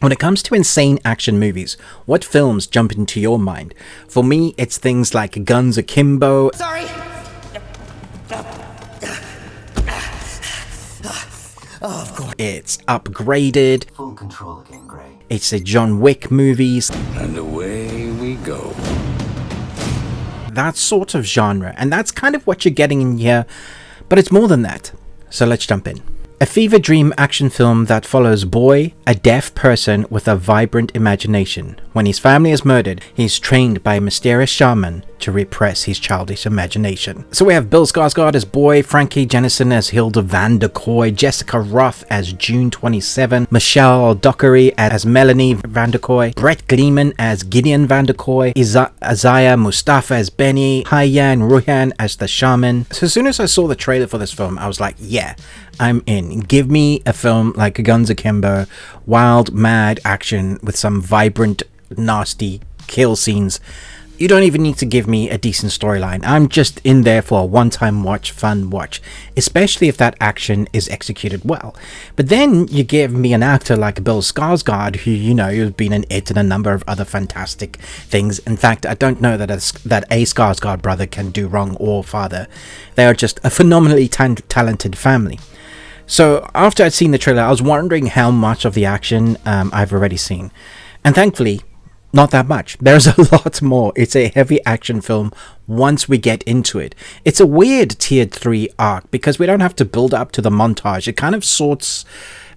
When it comes to insane action movies, what films jump into your mind? For me, it's things like Guns Akimbo. Sorry. Oh, of course. It's Upgraded. Full control again, Gray. It's the John Wick movies. And away we go. That sort of genre, and that's kind of what you're getting in here, but it's more than that. So let's jump in. A fever dream action film that follows Boy, a deaf person with a vibrant imagination. When his family is murdered, he's trained by a mysterious shaman to repress his childish imagination. So we have Bill Skarsgård as Boy, Frankie Janssen as Hilda Van Der Koy, Jessica Roth as June 27, Michelle Dockery as Melanie Van Der Koy, Brett Gleeman as Gideon Van Der Koy, Isaiah Mustafa as Benny, Ruhian as the shaman. So as soon as I saw the trailer for this film, I was like, yeah, I'm in. Give me a film like Guns Akimbo, wild, mad action with some vibrant, nasty kill scenes. You don't even need to give me a decent storyline. I'm just in there for a one-time watch, fun watch, especially if that action is executed well. But then you give me an actor like Bill Skarsgård, who, you know, has been in it and a number of other fantastic things. In fact, I don't know that a Skarsgård brother can do wrong or father. They are just a phenomenally talented family. So after I'd seen the trailer, I was wondering how much of the action I've already seen. And thankfully, not that much. There's a lot more. It's a heavy action film once we get into it. It's a weird tier 3 arc because we don't have to build up to the montage. It kind of sorts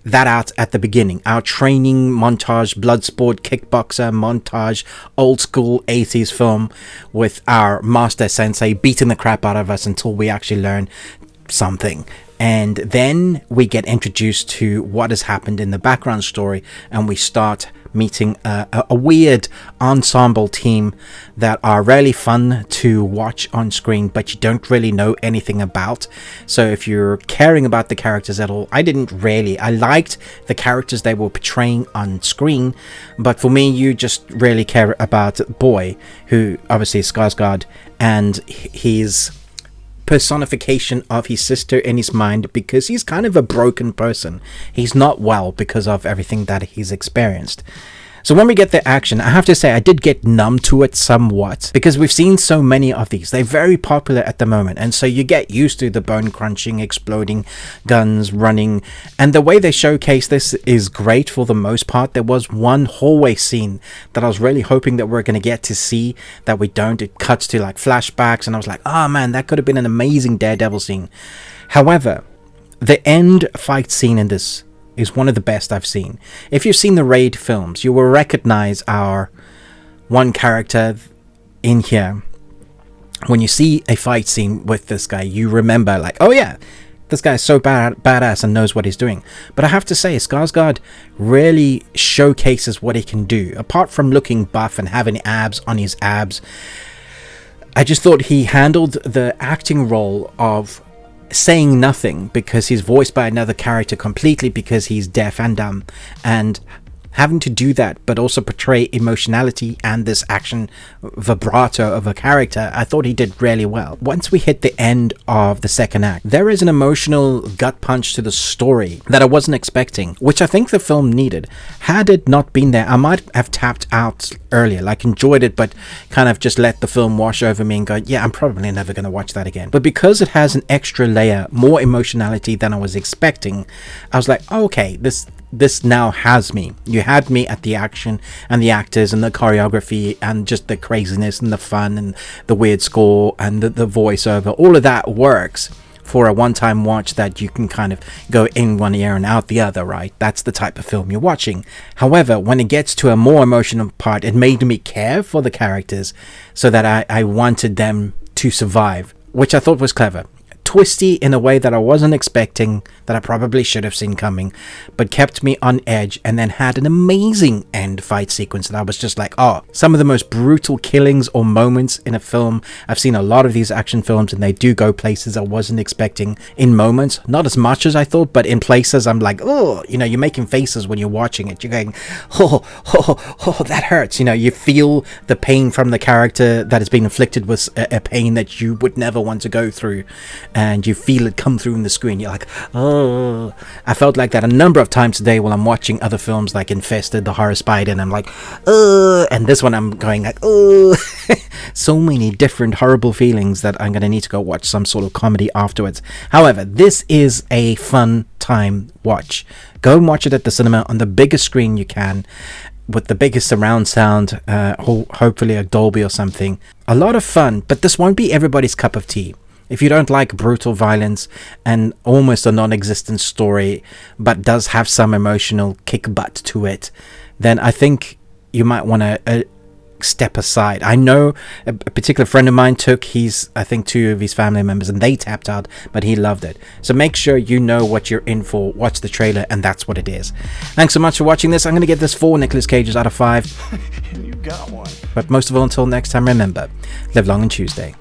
that out at the beginning. Our training montage, blood sport, kickboxer montage, old school 80s film with our master sensei beating the crap out of us until we actually learn something. And then we get introduced to what has happened in the background story, and we start meeting a weird ensemble team that are really fun to watch on screen, but you don't really know anything about. So if you're caring about the characters at all, I didn't really. I liked the characters they were portraying on screen, but for me, you just really care about Boy, who obviously is Skarsgård, and his personification of his sister in his mind, because he's kind of a broken person. He's not well because of everything that he's experienced. So when we get the action, I have to say I did get numb to it somewhat because we've seen so many of these. They're very popular at the moment, and so you get used to the bone crunching, exploding, guns running, and the way they showcase this is great for the most part. There was one hallway scene that I was really hoping that we're going to get to see that we don't. It cuts to like flashbacks, and I was like, oh man, that could have been an amazing Daredevil scene. However, the end fight scene in this is one of the best I've seen. If you've seen the Raid films, you will recognize our one character in here. When you see a fight scene with this guy, you remember like, oh yeah, this guy is so badass and knows what he's doing. But I have to say, Skarsgård really showcases what he can do. Apart from looking buff and having abs on his abs, I just thought he handled the acting role of saying nothing because he's voiced by another character completely because he's deaf and dumb, and having to do that but also portray emotionality and this action vibrato of a character, I thought he did really well. Once we hit the end of the second act, there is an emotional gut punch to the story that I wasn't expecting, which I think the film needed. Had it not been there, I might have tapped out earlier, like enjoyed it but kind of just let the film wash over me and go, yeah, I'm probably never going to watch that again. But because it has an extra layer, more emotionality than I was expecting, I was like, oh, okay, this now has me. You had me at the action and the actors and the choreography and just the craziness and the fun and the weird score and the voiceover. All of that works for a one-time watch that you can kind of go in one ear and out the other, right? That's the type of film you're watching. However, when it gets to a more emotional part, it made me care for the characters so that I wanted them to survive, which I thought was clever. Twisty in a way that I wasn't expecting, that I probably should have seen coming, but kept me on edge, and then had an amazing end fight sequence that I was just like, oh, some of the most brutal killings or moments in a film. I've seen a lot of these action films and they do go places I wasn't expecting in moments, not as much as I thought, but in places I'm like, oh, you know, you're making faces when you're watching it. You're going, oh, that hurts. You know, you feel the pain from the character that is being inflicted with a pain that you would never want to go through. and you feel it come through in the screen. You're like, oh. I felt like that a number of times today while I'm watching other films like Infested, The Horror Spider, and I'm like, oh. And this one I'm going like, oh. So many different horrible feelings that I'm going to need to go watch some sort of comedy afterwards. However, this is a fun time watch. Go and watch it at the cinema on the biggest screen you can, with the biggest surround sound, hopefully a Dolby or something. A lot of fun, but this won't be everybody's cup of tea. If you don't like brutal violence and almost a non-existent story, but does have some emotional kick butt to it, then I think you might want to step aside. I know a particular friend of mine took I think 2 of his family members, and they tapped out, but he loved it. So make sure you know what you're in for. Watch the trailer, and that's what it is. Thanks so much for watching this. I'm going to give this 4 Nicolas Cages out of 5. You got one. But most of all, until next time, remember, live long on Tuesday.